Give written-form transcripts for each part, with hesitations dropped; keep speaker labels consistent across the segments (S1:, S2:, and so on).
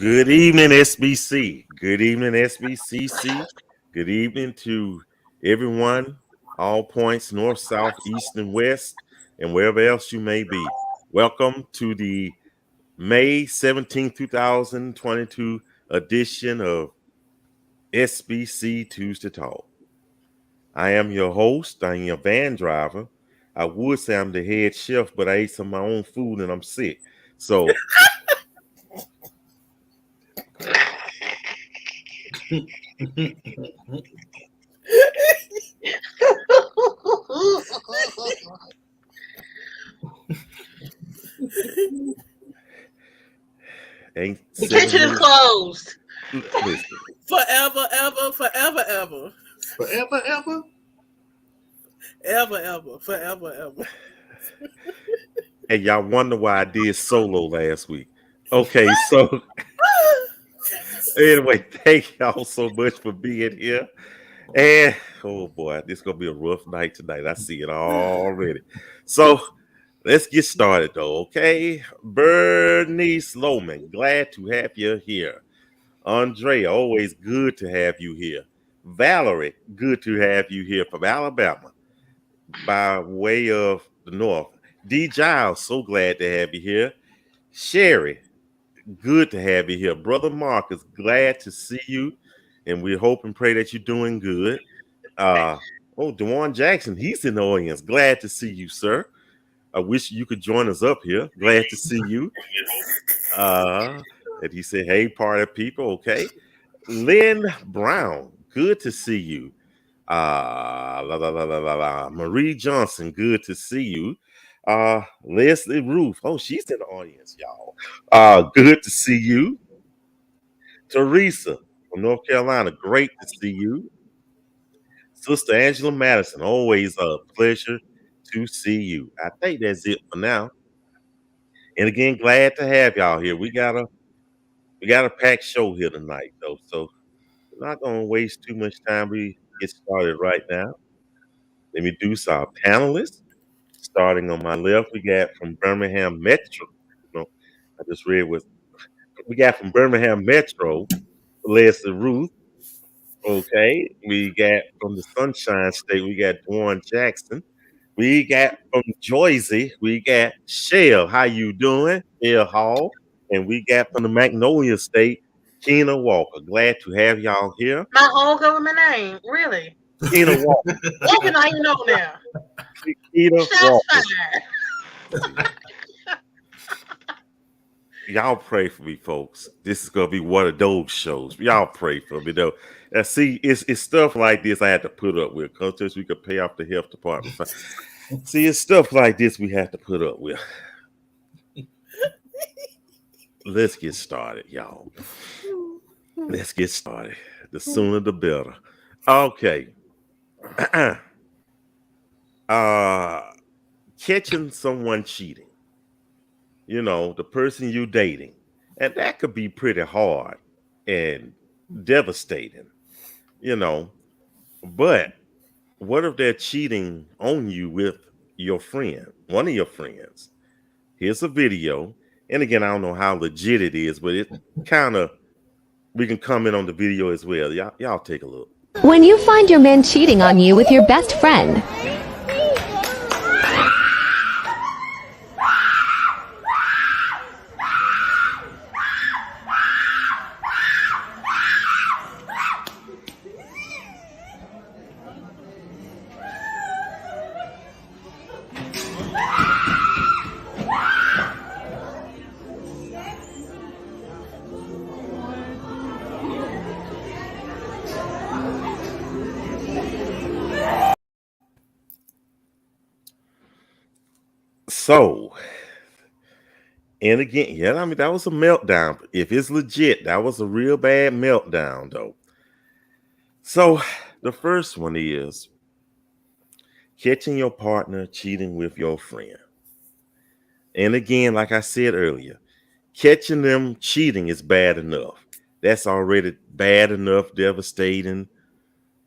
S1: Good evening, SBC. Good evening, SBCC. Good evening to everyone, all points, north, south, east, and west, and wherever else you may be. Welcome to the May 17th, 2022 edition of SBC Tuesday Talk. I am your host. I am your van driver. I would say I'm the head chef, but I ate some of my own food and I'm sick. So ain't
S2: The kitchen is closed.
S1: Listen.
S3: Forever, ever, forever, ever.
S4: Forever, ever?
S3: Ever, ever, forever, ever.
S1: And y'all wonder why I did solo last week. Okay, so anyway, thank y'all so much for being here. And oh boy, this is gonna be a rough night tonight. I see it already. So let's get started though, okay? Bernice Loman, glad to have you here. Andrea, always good to have you here. Valerie, good to have you here from Alabama by way of the north. D. Giles, so glad to have you here. Sherry, good to have you here. Brother Marcus, glad to see you. And we hope and pray that you're doing good. Dewan Jackson, he's in the audience. Glad to see you, sir. I wish you could join us up here. Glad to see you. And he said, hey, party people, okay. Lynn Brown, good to see you. Marie Johnson, good to see you. Leslie Roof, oh, she's in the audience, y'all. Good to see you. Teresa from North Carolina, great to see you. Sister Angela Madison, always a pleasure to see you. I think that's it for now. And again, glad to have y'all here. We got a packed show here tonight, though, so we're not gonna waste too much time. We get started right now. Let me introduce our panelists. Starting on my left, we got from Birmingham Metro. I just read what we got from Birmingham Metro, Leslie Ruth. Okay, we got from the Sunshine State, we got Dwan Jackson. We got from Jersey, we got Shell. How you doing? Shell Hall. And we got from the Magnolia State, Keena Walker. Glad to have y'all here.
S2: My whole government name, really.
S1: Keena Walker.
S2: What can I know now?
S1: Keena
S2: Shots
S1: Walker.
S2: fired.
S1: Y'all pray for me, folks. This is gonna be one of those shows. Y'all pray for me, though. See, it's stuff like this I had to put up with, because we could pay off the health department. See, it's stuff like this we have to put up with. Let's get started, y'all. Let's get started. The sooner the better. Okay. Catching someone cheating. You know, the person you dating. And that could be pretty hard and devastating, you know. But what if they're cheating on you with your friend, one of your friends? Here's a video. And again, I don't know how legit it is, but it kind of, we can comment on the video as well. Y'all take a look.
S5: When you find your man cheating on you with your best friend,
S1: So, and again, yeah, I mean, that was a meltdown. If it's legit, that was a real bad meltdown, though. So, the first one is catching your partner cheating with your friend. And again, like I said earlier, catching them cheating is bad enough. That's already bad enough, devastating.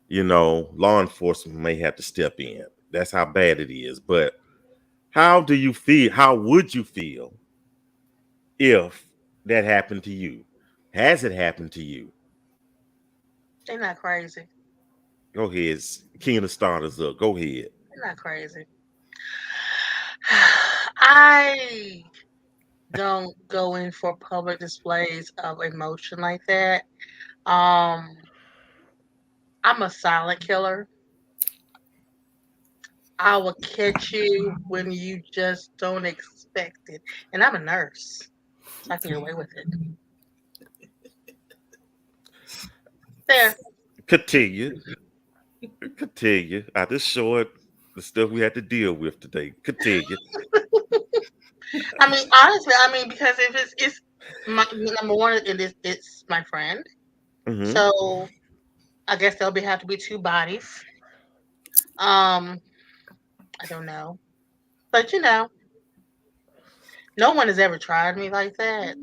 S1: You know, law enforcement may have to step in. That's how bad it is. But how do you feel? How would you feel if that happened to you? Has it happened to you?
S2: They're not crazy.
S1: Go ahead. King of the Starters up. Go ahead.
S2: They're not crazy. I don't go in for public displays of emotion like that. I'm a silent killer. I will catch you when you just don't expect it. And I'm a nurse, so I can get away with it. There.
S1: Continue. I just showed the stuff we had to deal with today. Continue.
S2: I mean, honestly, because if it's my number one, it's my friend.
S1: Mm-hmm.
S2: So I guess there'll have to be two bodies. I don't know, but no one has ever tried me like that,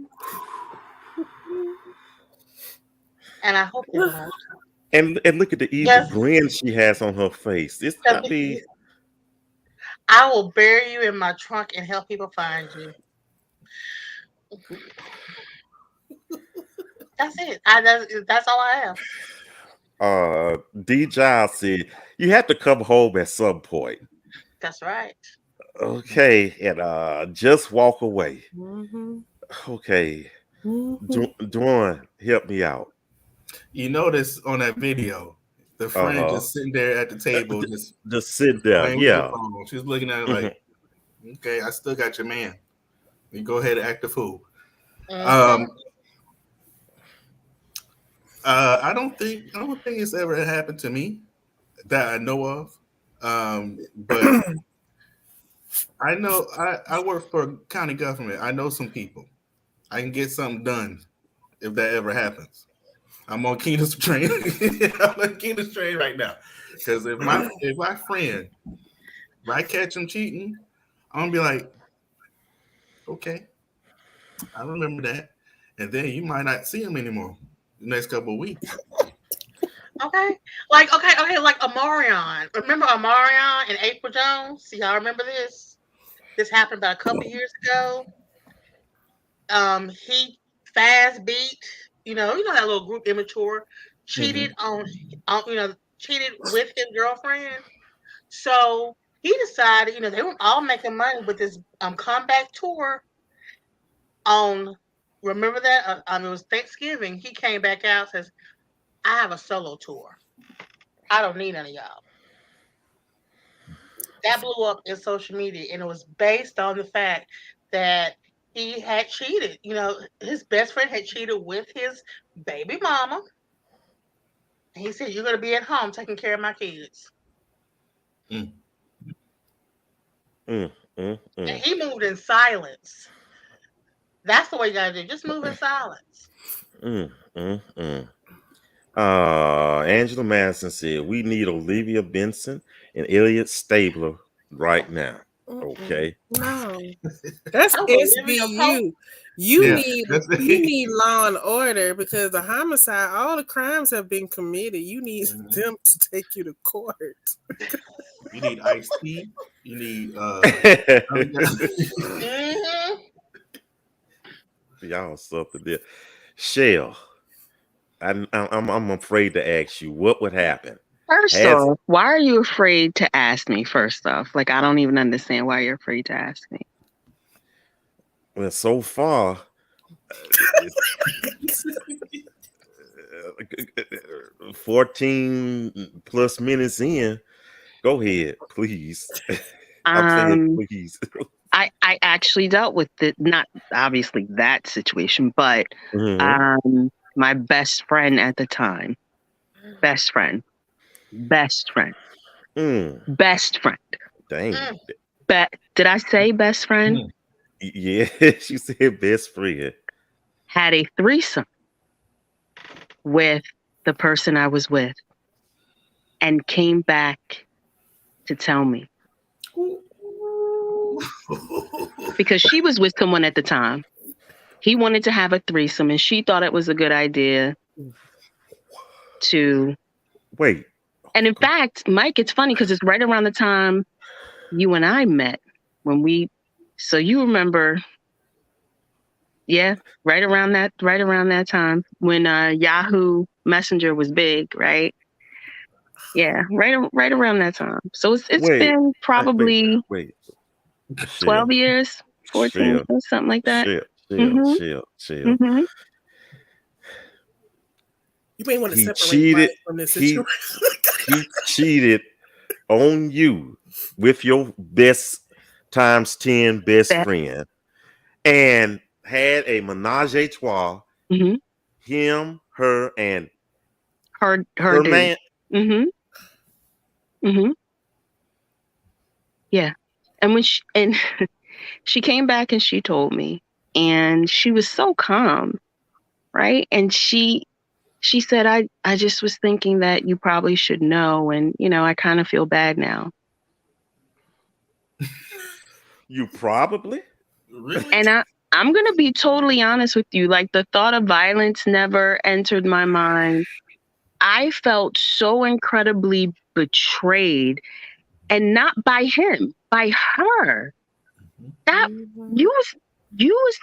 S2: and I hope they won't.
S1: And look at the evil grin she has on her face.
S2: I will bury you in my trunk and help people find you. That's it. That's all I have.
S1: D. Giles said you have to come home at some point.
S2: That's right.
S1: Okay, and just walk away.
S3: Mm-hmm.
S1: Okay,
S3: Mm-hmm.
S1: Dwan, help me out.
S4: You notice on that video, the friend just sitting there at the table,
S1: just sit there. Yeah,
S4: she's looking at it like, okay, I still got your man. You go ahead and act the fool.
S2: Mm-hmm.
S4: I don't think it's ever happened to me that I know of. But I know I work for county government. I know some people. I can get something done if that ever happens. I'm on Keena's train. I'm on Keena's train right now. Because if my friend, if I catch him cheating, I'm gonna be like, okay, I remember that. And then you might not see him anymore the next couple of weeks.
S2: Okay, like Omarion. Remember Omarion and April Jones? See, y'all remember this? This happened about a couple years ago. He fast beat, that little group Immature, cheated cheated with his girlfriend. So he decided, they were all making money with this comeback tour. Remember that? It was Thanksgiving. He came back out, says, I have a solo tour. I don't need none of y'all. That blew up in social media, and it was based on the fact that he had cheated. His best friend had cheated with his baby mama. And he said, you're going to be at home taking care of my kids. And he moved in silence. That's the way you got to do. Just move in silence.
S1: Angela Madison said, we need Olivia Benson and Elliot Stabler right now. Okay.
S3: No. That's SBU. You need law and order, because the homicide, all the crimes have been committed. You need them to take you to court.
S4: You need Ice-T. You need
S1: y'all something there. Shell, I'm afraid to ask you what would happen.
S6: First off, why are you afraid to ask me? First off, like, I don't even understand why you're afraid to ask me.
S1: Well, so far, 14 plus minutes in. Go ahead, please. I'm saying please.
S6: I actually dealt with it, not obviously that situation, but my best friend at the time. Best friend.
S1: Dang.
S6: Did I say best friend?
S1: Yeah, she said best friend.
S6: Had a threesome with the person I was with and came back to tell me. Because she was with someone at the time. He wanted to have a threesome and she thought it was a good idea to
S1: wait.
S6: And in fact, Mike, it's funny because it's right around the time you and I met so you remember Yeah, right around that time when Yahoo Messenger was big, right? Yeah, right around that time. So it's been probably
S1: wait.
S6: 12 years, 14
S1: Chill.
S6: years, something like that.
S1: Chill.
S6: Mm-hmm.
S3: You may want to
S1: He
S3: separate
S1: cheated.
S3: Mike from this situation.
S1: He cheated on you with your best times 10 best friend and had a menage a trois.
S6: Mm-hmm.
S1: Him, her, and
S6: Her dude.
S1: man.
S6: Mm-hmm. Mm-hmm. Yeah. And when she came back and she told me, and she was so calm, right? And she said, I just was thinking that you probably should know, and I kind of feel bad now.
S1: You probably?
S4: Really?
S6: And I'm gonna be totally honest with you. Like, the thought of violence never entered my mind. I felt so incredibly betrayed, and not by him, by her. That you was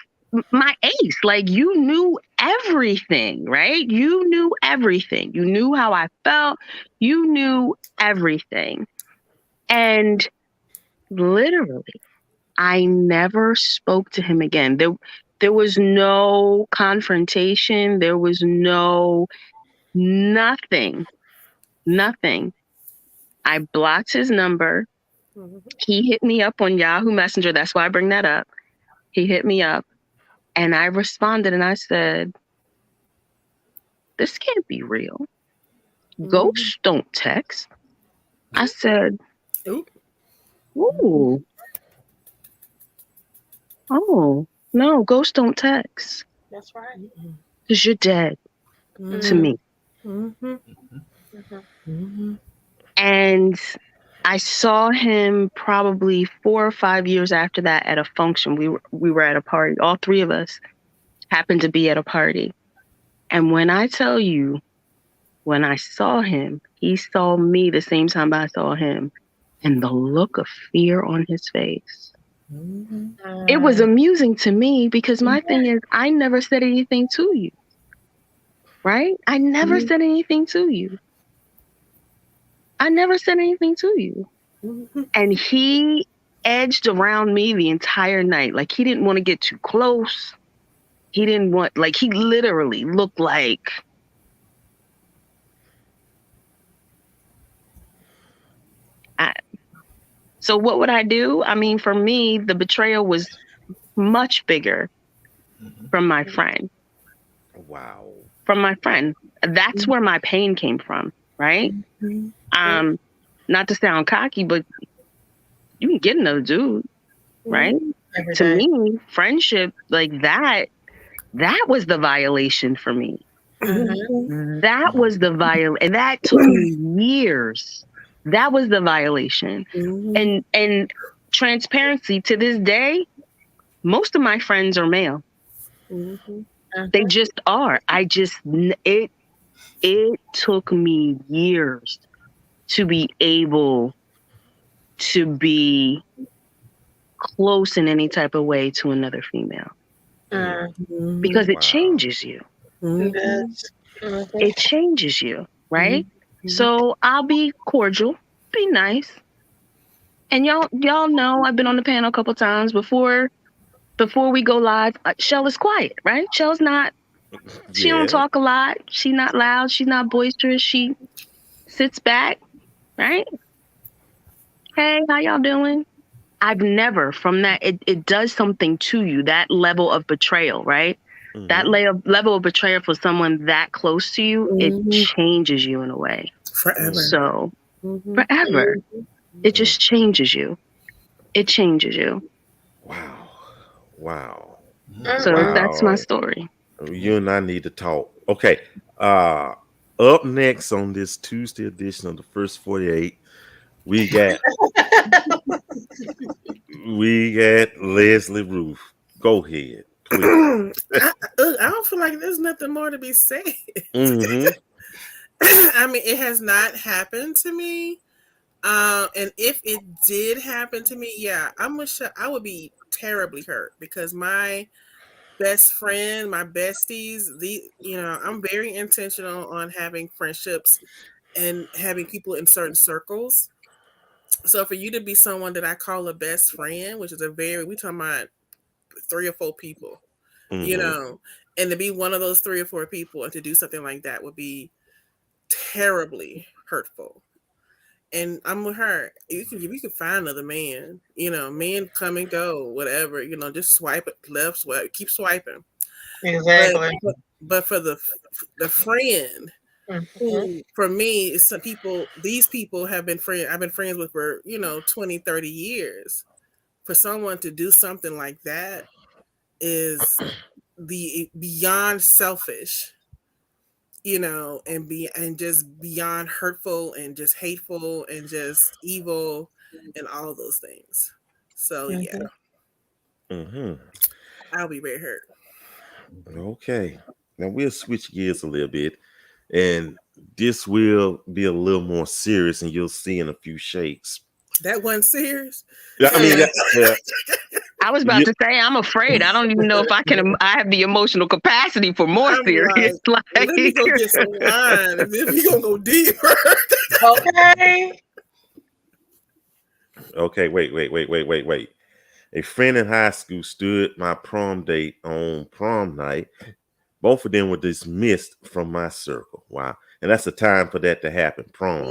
S6: my ace. Like, you knew everything, right? You knew everything. You knew how I felt. You knew everything. And literally, I never spoke to him again. There was no confrontation. There was nothing. I blocked his number. He hit me up on Yahoo Messenger. That's why I bring that up. He hit me up, and I responded and I said, this can't be real. Ghosts don't text. I said, ooh. Oh, no, ghosts don't text.
S2: That's right.
S6: Because you're dead to me. And I saw him probably 4 or 5 years after that at a function. We were at a party. All three of us happened to be at a party. And when I tell you, when I saw him, he saw me the same time I saw him. And the look of fear on his face. It was amusing to me because my thing is, I never said anything to you. Right? I never said anything to you. And he edged around me the entire night. Like, he didn't want to get too close. He didn't want, like, he literally looked like, so what would I do? I mean, for me, the betrayal was much bigger from my friend.
S1: Wow.
S6: From my friend. That's where my pain came from, right? Not to sound cocky, but you can get another dude, right? To me, friendship like that was the violation for me. That was the violation. And that took me years. That was the violation. And transparency, to this day, most of my friends are male. They just are. It took me years to be able to be close in any type of way to another female. Because it changes you. It changes you, right? So I'll be cordial, be nice. And y'all know I've been on the panel a couple times before we go live. Shell is quiet, right? Shell's not, she don't talk a lot. She's not loud. She's not boisterous. She sits back, right? Hey, how y'all doing? I've never, from that, it does something to you, that level of betrayal, right? That level of betrayal for someone that close to you, it changes you in a way.
S3: Forever.
S6: So, forever. It just changes you. It changes you.
S1: Wow.
S6: So that's my story.
S1: You and I need to talk. Okay. Up next on this Tuesday edition of the First 48, we got Leslie Roof. Go ahead.
S3: I don't feel like there's nothing more to be said. I mean, it has not happened to me. And if it did happen to me, yeah, I would be terribly hurt because the best friend, my besties, I'm very intentional on having friendships and having people in certain circles. So for you to be someone that I call a best friend, which is we talking about 3 or 4 people, and to be one of those 3 or 4 people and to do something like that would be terribly hurtful. And I'm with her. You can find another man. Men come and go, whatever. Just swipe it left, swipe, keep swiping.
S2: Exactly.
S3: But for the friend, who for me is some people. These people have been friends. I've been friends with for 20, 30 years. For someone to do something like that is beyond selfish. And just beyond hurtful and just hateful and just evil and all of those things. So I'll be very hurt.
S1: Okay, now we'll switch gears a little bit, and this will be a little more serious, and you'll see in a few shakes.
S3: That wasn't serious.
S1: Yeah, I mean,
S6: I was about to say, I'm afraid. I don't even know if I have the emotional capacity for more serious.
S3: Let me go get some wine, and then we gonna go deeper.
S1: Okay, wait. A friend in high school stood my prom date on prom night. Both of them were dismissed from my circle. Wow. And that's the time for that to happen, prom.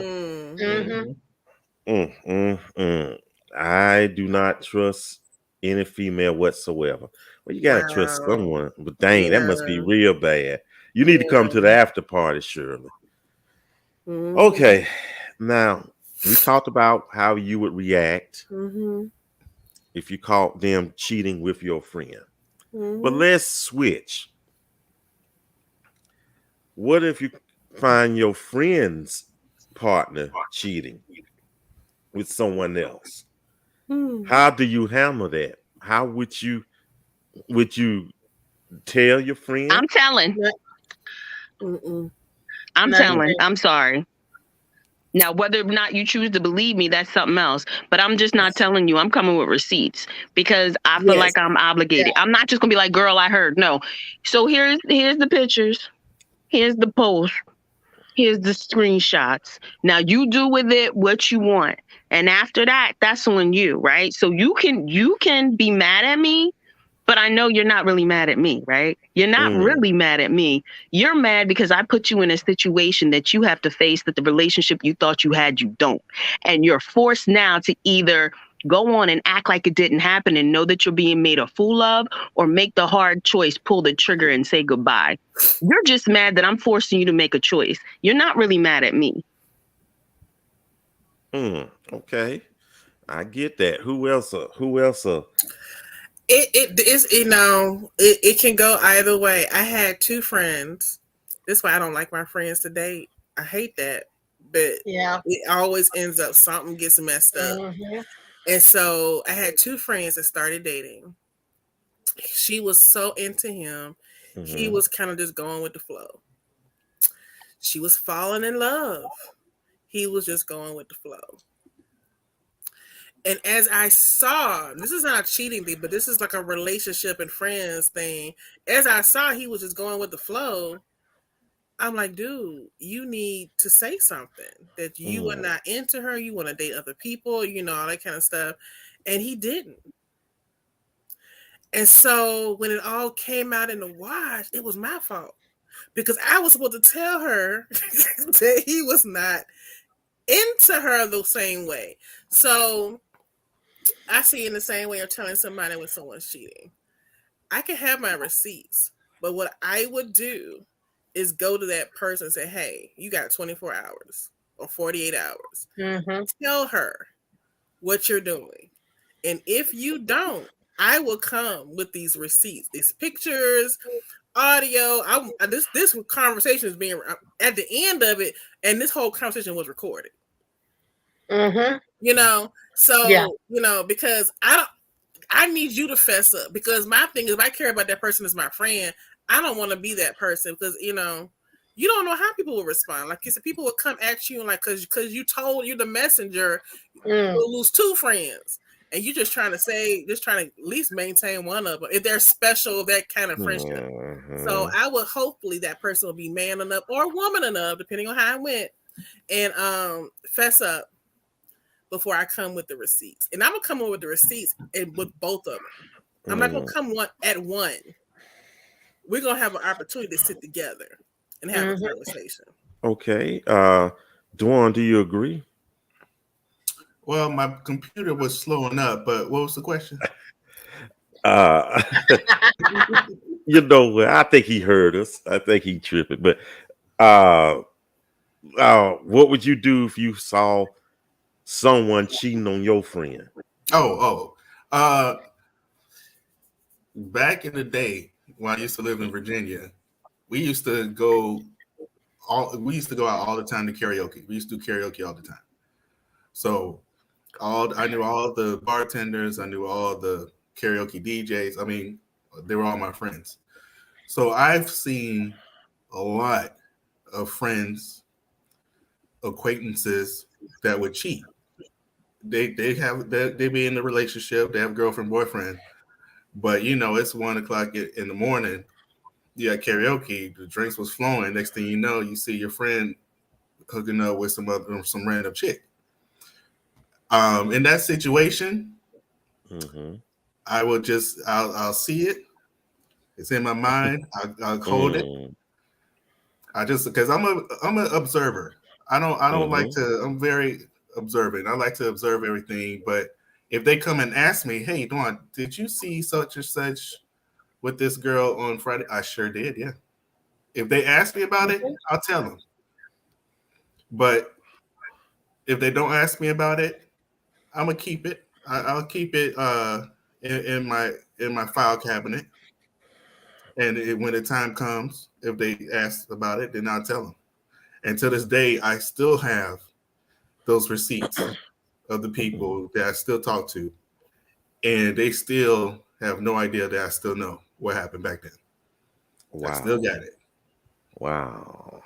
S1: I do not trust any female whatsoever. Well, you gotta trust someone, but dang, that must be real bad. You need to come to the after party, Shirley. Okay, now we talked about how you would react if you caught them cheating with your friend. But let's switch. What if you find your friend's partner cheating with someone else? How do you handle that? How would you tell your friend?
S6: I'm telling. I'm telling. I'm sorry. Now, whether or not you choose to believe me, that's something else. But I'm just not telling you. I'm coming with receipts because I feel like I'm obligated. I'm not just gonna be like, girl, I heard. No. So here's the pictures. Here's the post. Here's the screenshots. Now you do with it what you want. And after that, that's on you, right? So you can be mad at me, but I know you're not really mad at me, right? You're not really mad at me. You're mad because I put you in a situation that you have to face that the relationship you thought you had, you don't. And you're forced now to either go on and act like it didn't happen and know that you're being made a fool of, or make the hard choice, pull the trigger and say goodbye. You're just mad that I'm forcing you to make a choice. You're not really mad at me.
S1: Okay, I get that. Who else?
S3: It can go either way. I had 2 friends. That's why I don't like my friends to date. I hate that, but it always ends up something gets messed up. And so I had 2 friends that started dating. She was so into him. He was kind of just going with the flow. She was falling in love. He was just going with the flow. And as I saw, this is not a cheating thing, but this is like a relationship and friends thing. As I saw he was just going with the flow, I'm like, dude, you need to say something that you are not into her. You want to date other people, all that kind of stuff. And he didn't. And so when it all came out in the wash, it was my fault because I was supposed to tell her that he was not into her the same way. So I see in the same way of telling somebody when someone's cheating. I can have my receipts, but what I would do is go to that person and say, hey, you got 24 hours or 48 hours. Tell her what you're doing. And if you don't, I will come with these receipts, these pictures, audio. This conversation is being at the end of it, and this whole conversation was recorded. Because I need you to fess up, because my thing is, if I care about that person as my friend, I don't want to be that person, because you don't know how people will respond. Like you said, people will come at you and like, because you told you the messenger, you'll lose 2 friends. and you just trying to at least maintain one of them if they're special, that kind of friendship. So I would hopefully that person will be man enough or woman enough, depending on how it went, and fess up before I come with the receipts. And I'm gonna come with the receipts and with both of them. I'm not gonna come at one. We're gonna have an opportunity to sit together and have a conversation.
S1: Okay. Dwan, do you agree?
S4: Well, my computer was slowing up, but what was the question?
S1: You know what? I think he heard us. I think he tripping. But what would you do if you saw someone cheating on your friend?
S4: Back in the day when I used to live in Virginia, we used to go out all the time to karaoke. We used to do karaoke all the time. So I knew all the bartenders, I knew all the karaoke DJs. I mean, they were all my friends. So I've seen a lot of friends, acquaintances that would cheat. They be in a relationship, they have girlfriend, boyfriend, but it's 1:00 in the morning. You got karaoke, the drinks was flowing. Next thing you know, you see your friend hooking up with some random chick. In that situation, I will I'll see it. It's in my mind. I'll hold it. Because I'm an observer. I don't like to. I'm very observant. I like to observe everything. But if they come and ask me, "Hey, Dawn, did you see such and such with this girl on Friday?" I sure did. Yeah. If they ask me about it, I'll tell them. But if they don't ask me about it, I'm gonna keep it. I'll keep it in my file cabinet. And when the time comes, if they ask about it, then I'll tell them. And to this day, I still have those receipts of the people that I still talk to, and they still have no idea that I still know what happened back then. Wow. I still got it.
S1: Wow.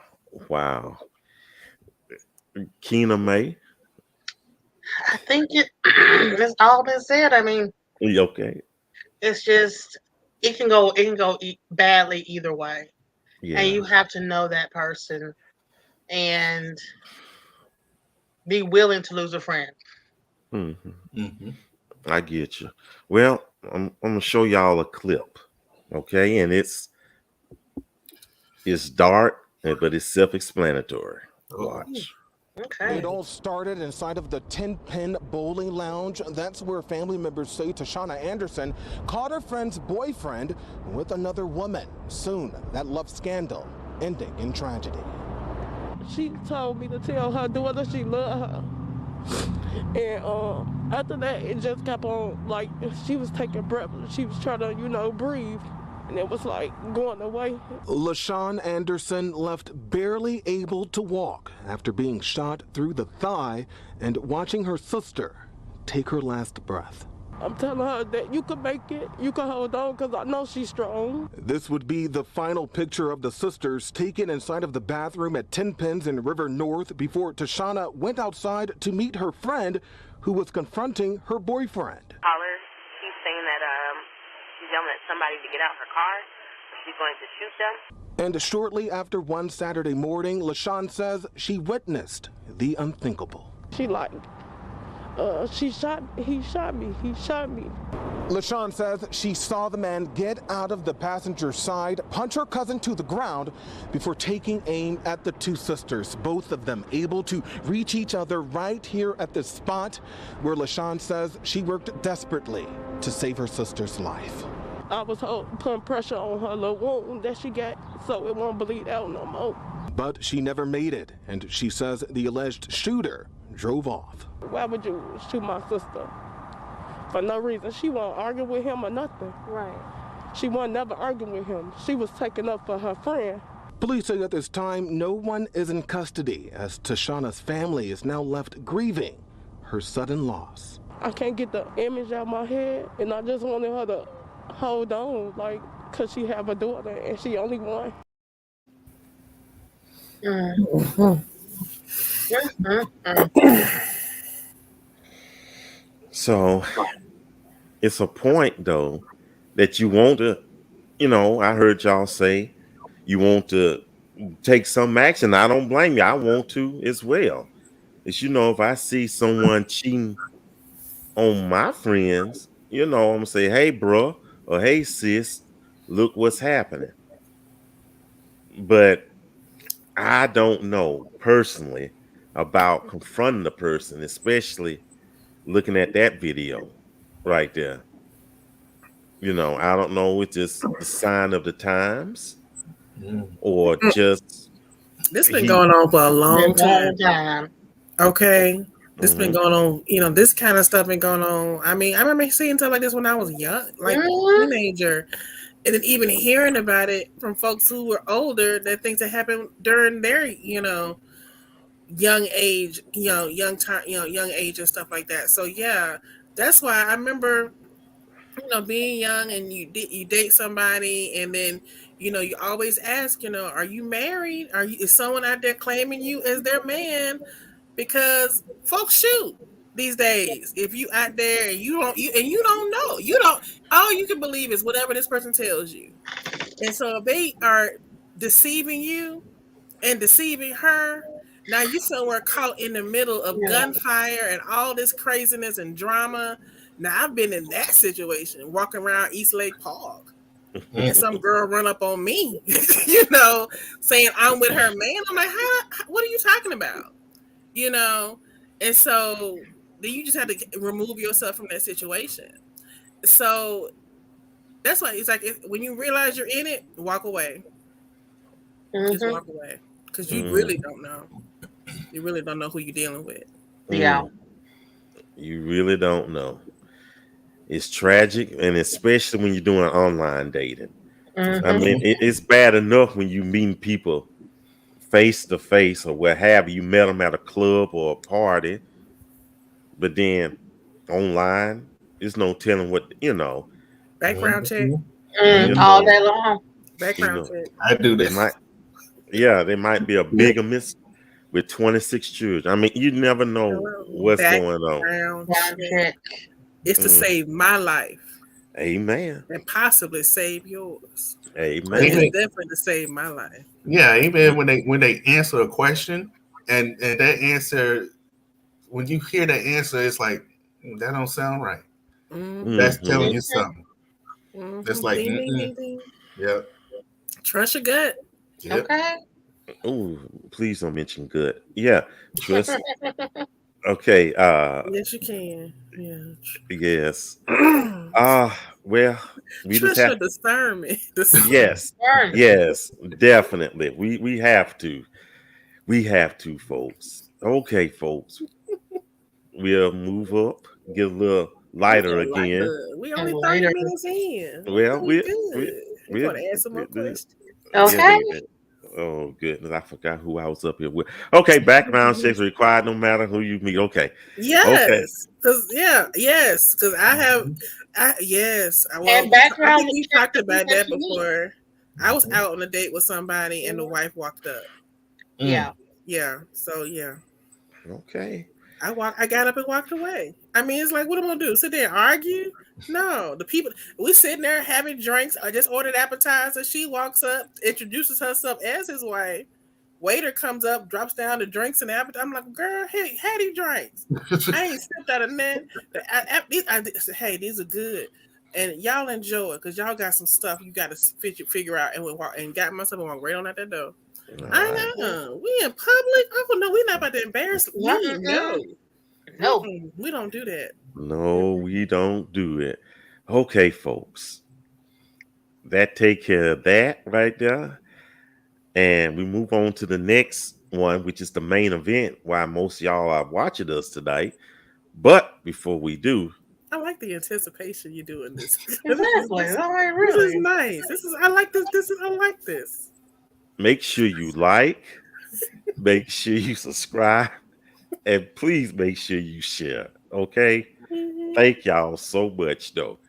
S1: Keena May?
S2: I think it's all been said. I mean,
S1: okay.
S2: It's just it can go badly either way, and you have to know that person and be willing to lose a friend.
S1: I get you. Well, I'm gonna show y'all a clip, okay? And it's dark, but it's self-explanatory. Watch.
S2: Okay.
S7: It all started inside of the 10-Pin Bowling Lounge. That's where family members say Tashana Anderson caught her friend's boyfriend with another woman. Soon, that love scandal ending in tragedy.
S8: She told me to tell her daughter she loved her. And after that, it just kept on, like, she was taking breath. She was trying to, breathe. And it was like going away.
S7: LaShawn Anderson left barely able to walk after being shot through the thigh and watching her sister take her last breath.
S8: I'm telling her that you can make it, you can hold on, because I know she's strong.
S7: This would be the final picture of the sisters taken inside of the bathroom at 10 Pins in River North before Tashana went outside to meet her friend who was confronting her boyfriend.
S9: Caller, she's saying that she's yelling at somebody to get out her car. She's going to shoot them.
S7: And shortly after one Saturday morning, LaShawn says she witnessed the unthinkable.
S8: He shot me.
S7: LaShawn says she saw the man get out of the passenger side, punch her cousin to the ground before taking aim at the two sisters, both of them able to reach each other right here at this spot where LaShawn says she worked desperately to save her sister's life.
S8: I was putting pressure on her little wound that she got so it won't bleed out no more.
S7: But she never made it, and she says the alleged shooter drove off.
S8: Why would you shoot my sister? For no reason. She won't argue with him or nothing.
S10: Right.
S8: She won't never argue with him. She was taking up for her friend.
S7: Police say at this time, no one is in custody, as Tashana's family is now left grieving her sudden loss.
S8: I can't get the image out of my head, and I just wanted her to hold on, like, because she have a daughter, and she only one.
S1: So it's a point though that you want to, I heard y'all say you want to take some action. I don't blame you. I want to as well. It's, if I see someone cheating on my friends, I'm gonna say, hey, bro, or hey, sis, look what's happening. But I don't know personally about confronting the person, especially looking at that video right there. I don't know, it's just the sign of the times or just
S3: this been going on for a long time. Okay. This been going on, this kind of stuff been going on. I mean, I remember seeing stuff like this when I was young, like teenager. And then even hearing about it from folks who were older, that things that happened during their, young age, young time, young age and stuff like that. So yeah, that's why I remember, being young and you date somebody, and then you always ask, are you married? Is someone out there claiming you as their man? Because folks shoot these days. If you out there and you don't know, all you can believe is whatever this person tells you. And so if they are deceiving you and deceiving her, now you somewhere caught in the middle of gunfire and all this craziness and drama. Now I've been in that situation, walking around East Lake Park, and some girl run up on me, saying I'm with her man. I'm like, what are you talking about? And so then you just have to remove yourself from that situation. So that's why it's like, when you realize you're in it, walk away. Just walk away, because you really don't know. You really don't know who you're dealing with.
S2: Yeah.
S1: You really don't know. It's tragic, and especially when you're doing online dating. I mean, it's bad enough when you meet people face to face or what have you. You met them at a club or a party, but then online, there's no telling what
S3: Background check
S2: all day long.
S3: Background check.
S4: I do this.
S1: They might be a bigamist with 26 children. I mean, you never know what's going on.
S3: It's to save my life.
S1: Amen.
S3: And possibly save yours.
S1: Amen.
S3: It's definitely to save my life.
S4: Yeah, even when they answer a question and that answer, when you hear that answer, it's like, that don't sound right. That's telling you something. That's like, yeah.
S3: Trust your gut.
S4: Yep.
S2: Okay.
S1: Oh, please don't mention good. Yeah, trust. Okay.
S3: Yes, you can. Yeah.
S1: Yes. Well, we
S3: trust
S1: just have
S3: your discernment.
S1: Yes. Yes, definitely. We have to. We have to, folks. Okay, folks. We'll move up, get a little lighter again.
S3: We only 30 minutes in.
S1: Well, we're
S3: going to ask some more questions.
S2: Okay.
S1: Oh, goodness. I forgot who I was up here with. Okay, background checks required no matter who you meet. Okay.
S3: Yes. Because, because I have,
S2: and background,
S3: I think we talked about that before. I was out on a date with somebody and the wife walked up.
S2: Yeah.
S3: Yeah. So, yeah.
S1: Okay.
S3: I got up and walked away. I mean, it's like, what am I going to do? Sit there and argue? No. The people, we sitting there having drinks. I just ordered appetizer. She walks up, introduces herself as his wife. Waiter comes up, drops down the drinks and appetizer. I'm like, girl, hey, had these drinks. I ain't stepped out of that. I said, hey, these are good. And y'all enjoy it because y'all got some stuff you got to figure out. And got myself and walked right on out that door. I know. We in public. Oh no, we're not about to embarrass me. No, we don't do that.
S1: No, we don't do it. Okay, folks. That take care of that right there. And we move on to the next one, which is the main event, why most of y'all are watching us tonight. But before we do,
S3: I like the anticipation you're doing this.
S2: Exactly.
S3: This is nice. I like this. I like this.
S1: Make sure you like, make sure you subscribe, and please make sure you share. Okay? Thank y'all so much, though.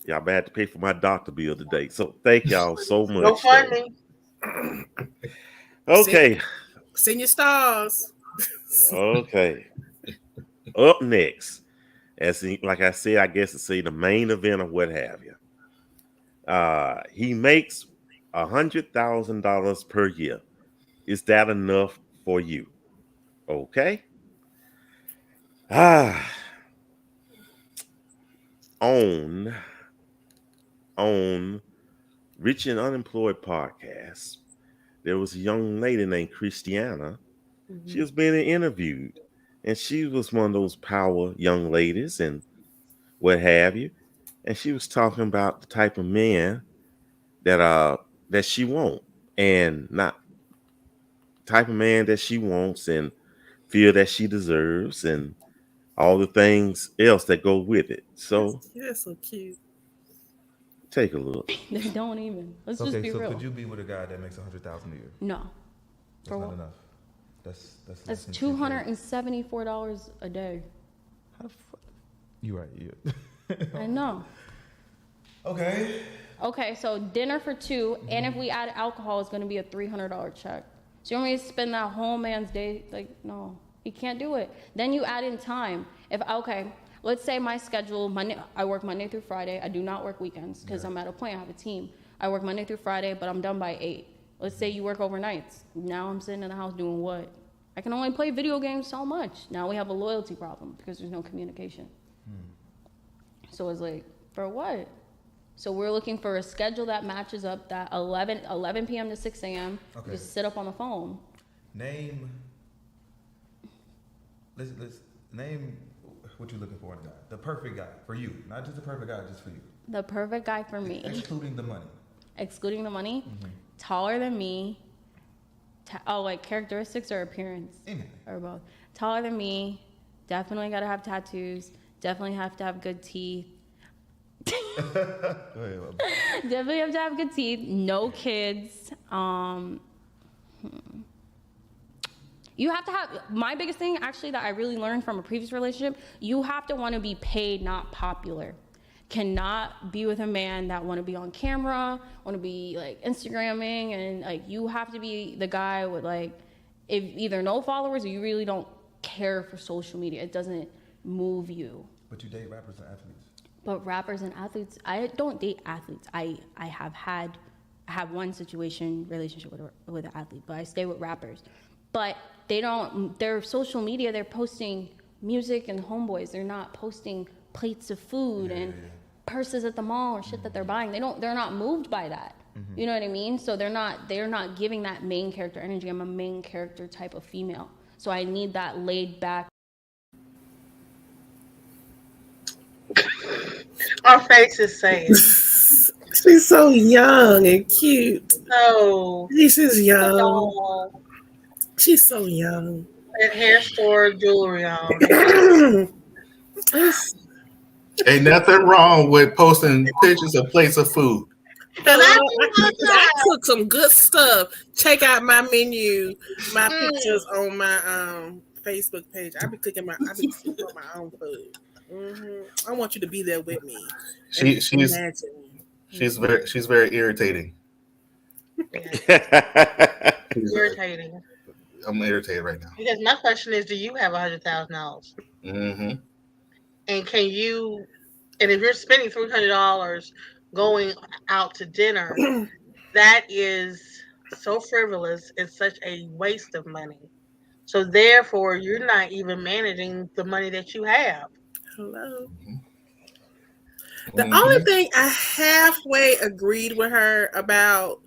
S1: Y'all might have to pay for my doctor bill today. So thank y'all so much.
S2: No funny.
S1: Okay.
S3: Send your stars.
S1: Okay. Up next, like I said, I guess to say the main event or what have you. He makes $100,000 per year. Is that enough for you? Okay. On Rich and Unemployed podcast, there was a young lady named Christiana.
S3: Mm-hmm.
S1: She was being interviewed, and she was one of those power young ladies and what have you. And she was talking about the type of man that she wants, and not type of man that she wants and feel that she deserves, and all the things else that go with it. So
S3: that's so cute.
S1: Take a look.
S10: They don't even. Let's just be real.
S11: Could you be with a guy that makes $100,000 a year?
S10: No.
S11: That's not enough. That's
S10: $274 a day.
S11: How the fuck? You right. Yeah.
S10: I know.
S11: Okay.
S10: Okay, so dinner for two, and if we add alcohol, it's going to be a $300 check. So you want me to spend that whole man's day? Like, no, he can't do it. Then you add in time. Let's say my schedule, I work Monday through Friday. I do not work weekends because I'm at a point. I have a team. I work Monday through Friday, but I'm done by 8. Let's say you work overnights. Now I'm sitting in the house doing what? I can only play video games so much. Now we have a loyalty problem because there's no communication. So it's like, for what? So we're looking for a schedule that matches up that 11 p.m. to 6 a.m. Okay. Just sit up on the phone.
S11: Let's name what you're looking for in a guy. The perfect guy for you. Not just the perfect guy, just for you.
S10: The perfect guy for me.
S11: Excluding the money.
S10: Excluding the money? Mm-hmm. Taller than me. Like characteristics or appearance? Or both. Taller than me. Definitely got to have tattoos. Definitely have to have good teeth. Definitely have to have good teeth. No kids. You have to have, my biggest thing actually that I really learned from a previous relationship, you have to want to be paid, not popular. Cannot be with a man that want to be on camera, want to be like Instagramming, and like you have to be the guy with like, if either no followers or you really don't care for social media. It doesn't move you.
S11: But you date rappers and athletes.
S10: But rappers and athletes, I don't date athletes. I have one relationship with an athlete, but I stay with rappers. But their social media, they're posting music and homeboys. They're not posting plates of food and purses at the mall or shit that they're buying. They're not moved by that. Mm-hmm. You know what I mean? So they're not giving that main character energy. I'm a main character type of female. So I need that laid back.
S2: Our faces say it.
S3: She's so young and cute.
S2: Oh,
S3: she's young. She's so young.
S2: That hair store jewelry on.
S4: Ain't nothing wrong with posting pictures of plates of food.
S3: I cook some good stuff. Check out my menu, my pictures on my Facebook page. I be cooking my own food. Mm-hmm. I want you to be there with me.
S4: She's very irritating.
S2: Irritating.
S4: I'm irritated right now.
S2: Because my question is, do you have $100,000?
S4: Mm-hmm.
S2: And can you? And if you're spending $300 going out to dinner, that is so frivolous. It's such a waste of money. So therefore, you're not even managing the money that you have.
S3: Hello. The only thing I halfway agreed with her about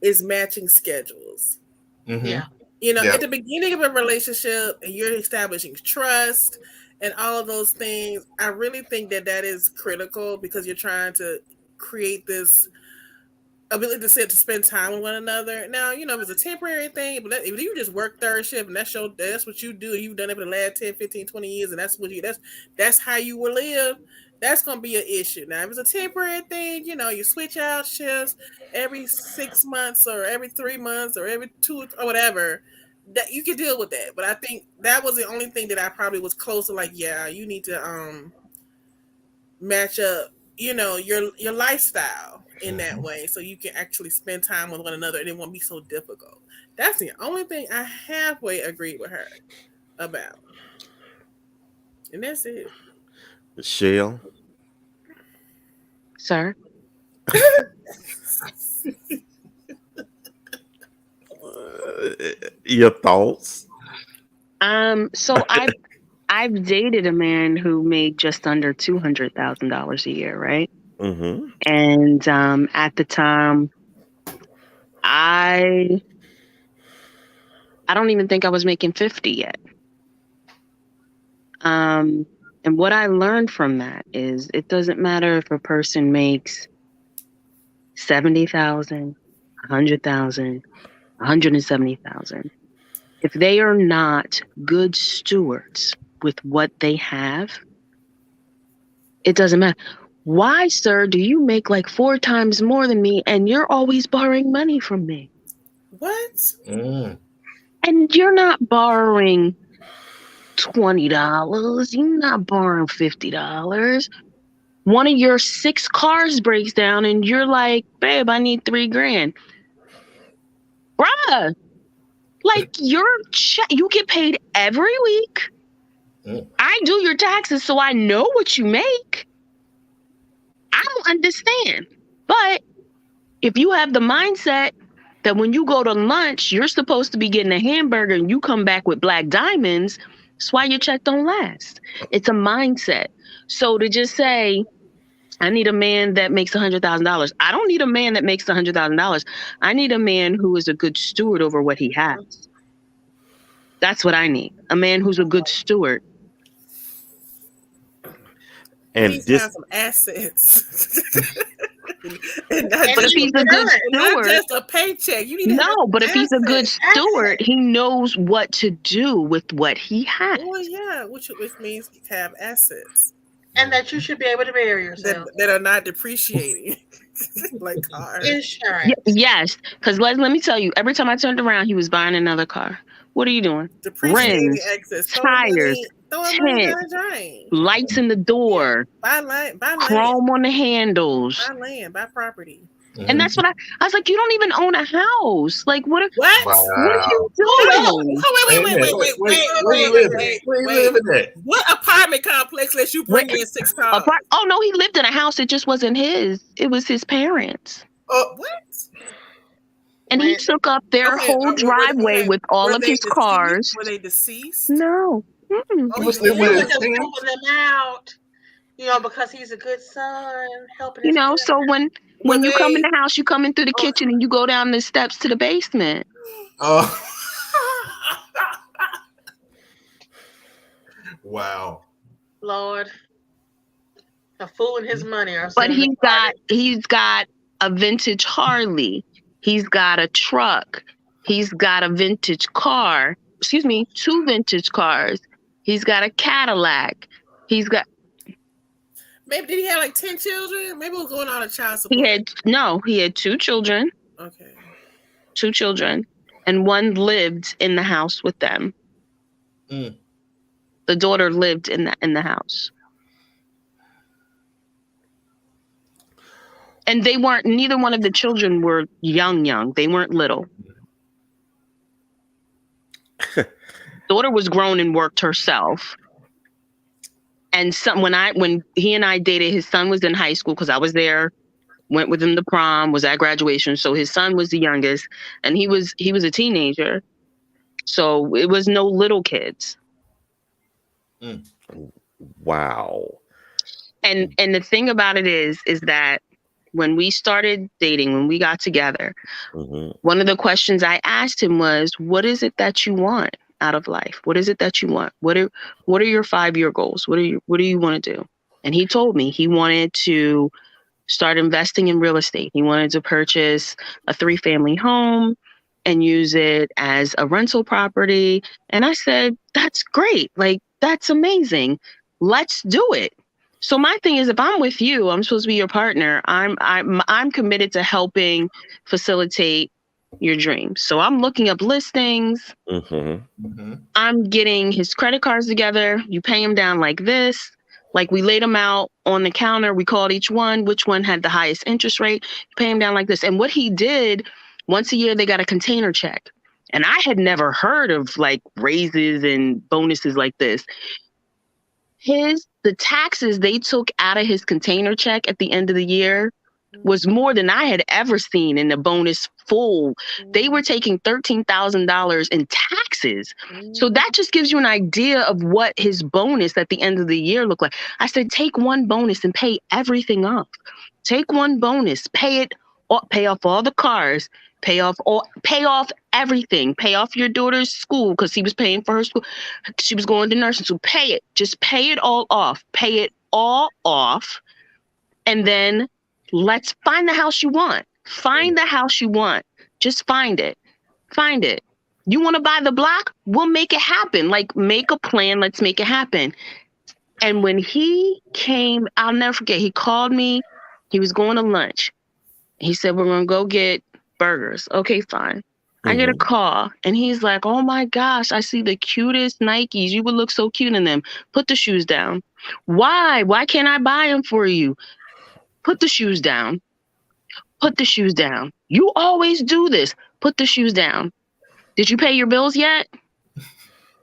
S3: is matching schedules.
S4: Mm-hmm.
S2: Yeah.
S3: You know, at the beginning of a relationship, and you're establishing trust and all of those things, I really think that is critical because you're trying to create this ability to spend time with one another. Now, you know, it's a temporary thing, but if you just work third shift and that's what you do, you've done it for the last 10, 15, 20 years, and that's how you will live, that's going to be an issue. Now, if it's a temporary thing, you know, you switch out shifts every 6 months or every 3 months or every 2 or whatever, that you can deal with that. But I think that was the only thing that I probably was close to, like, yeah, you need to match up, you know, your lifestyle in that way so you can actually spend time with one another and it won't be so difficult. That's the only thing I halfway agreed with her about. And that's it.
S1: Michelle?
S6: Sir?
S1: Your thoughts?
S6: So I've dated a man who made just under $200,000 a year, right?
S1: Mm-hmm.
S6: And at the time, I don't even think I was making 50 yet. And what I learned from that is it doesn't matter if a person makes 70,000, 100,000, 170,000. If they are not good stewards with what they have, it doesn't matter. Why, sir, do you make like 4 times more than me and you're always borrowing money from me?
S3: What?
S4: Mm.
S6: And you're not borrowing $20. You're not borrowing $50. One of your 6 cars breaks down and you're like, babe, I need $3,000. Bruh, like you get paid every week. I do your taxes so I know what you make. I don't understand. But if you have the mindset that when you go to lunch, you're supposed to be getting a hamburger and you come back with black diamonds, that's why your check don't last. It's a mindset. So to just say, I need a man that makes $100,000. I don't need a man that makes $100,000. I need a man who is a good steward over what he has. That's what I need. A man who's a good steward.
S1: And
S3: needs to have some assets. and
S6: but if he's a good steward,
S3: not just a paycheck. You need
S6: but if he's a good steward, he knows what to do with what he has.
S3: Well, yeah, which means to have assets.
S2: And that you should be able to marry yourself.
S3: That are not depreciating. Like cars.
S2: Insurance.
S6: Yes, because let me tell you, every time I turned around, he was buying another car. What are you doing?
S3: Depreciating
S6: Rims,
S3: excess.
S6: tires, tint, lights in the door,
S3: buy
S6: chrome on the handles.
S3: Buy land, buy property.
S6: And that's what I was like, you don't even own a house. Like, what are you doing?
S3: Wait. What apartment complex lets you bring in 6 cars?
S6: Oh, no, he lived in a house. It just wasn't his. It was his parents.
S3: What?
S6: And he took up their whole driveway with all of his cars.
S3: Were they deceased?
S6: No.
S2: He was just helping them out, because he's a good son, helping his parents.
S6: So when you come in the house, you come in through the kitchen and you go down the steps to the basement.
S4: Oh. Wow.
S2: Lord. A fool and his money are
S6: But he's got a vintage Harley. He's got a truck. He's got a vintage car. 2 vintage cars. He's got a Cadillac. He's got...
S3: Maybe did he have like 10 children? Maybe we're going on a child support.
S6: He had 2 children.
S3: Okay.
S6: 2 children. And one lived in the house with them.
S4: Mm.
S6: The daughter lived in the house. And neither one of the children were young. They weren't little. Daughter was grown and worked herself. And when he and I dated, his son was in high school because I was there, went with him to prom, was at graduation. So his son was the youngest and he was a teenager. So it was no little kids.
S1: Mm. Wow.
S6: And the thing about it is that when we started dating, when we got together, one of the questions I asked him was, what is it that you want out of life? What is it that you want? What are your 5-year goals? What do you want to do? And he told me he wanted to start investing in real estate. He wanted to purchase a 3-family home and use it as a rental property. And I said, that's great. Like, that's amazing. Let's do it. So my thing is, if I'm with you, I'm supposed to be your partner. I'm committed to helping facilitate your dreams. So I'm looking up listings. I'm getting his credit cards together. You pay him down like this. Like, we laid them out on the counter. We called each one, which one had the highest interest rate. You pay him down like this. And what he did, once a year, they got a container check. And I had never heard of like raises and bonuses like this. the taxes they took out of his container check at the end of the year was more than I had ever seen in the bonus full. They were taking $13,000 in taxes. So that just gives you an idea of what his bonus at the end of the year looked like. I said, take one bonus and pay everything off. Take one bonus, pay off all the cars, pay off everything, pay off your daughter's school because he was paying for her school. She was going to nursing school. Pay it. Just pay it all off. Pay it all off. And then let's find the house you want. Find the house you want. Just find it. Find it. You want to buy the block? We'll make it happen. Like, make a plan. Let's make it happen. And when he came, I'll never forget, he called me. He was going to lunch. He said, we're going to go get burgers. Okay, fine. I get a call and he's like, oh my gosh, I see the cutest Nikes. You would look so cute in them. Put the shoes down. Why? Why can't I buy them for you? Put the shoes down. Put the shoes down. You always do this. Put the shoes down. Did you pay your bills yet?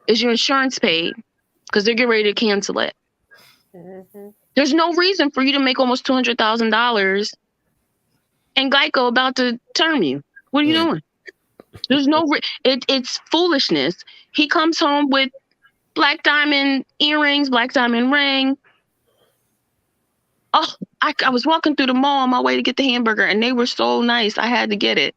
S6: Is your insurance paid? Because they're getting ready to cancel it. There's no reason for you to make almost $200,000 and Geico about to term you. What are you doing? There's no it's foolishness. He comes home with black diamond earrings, black diamond ring. Oh, I was walking through the mall on my way to get the hamburger and they were so nice. I had to get it.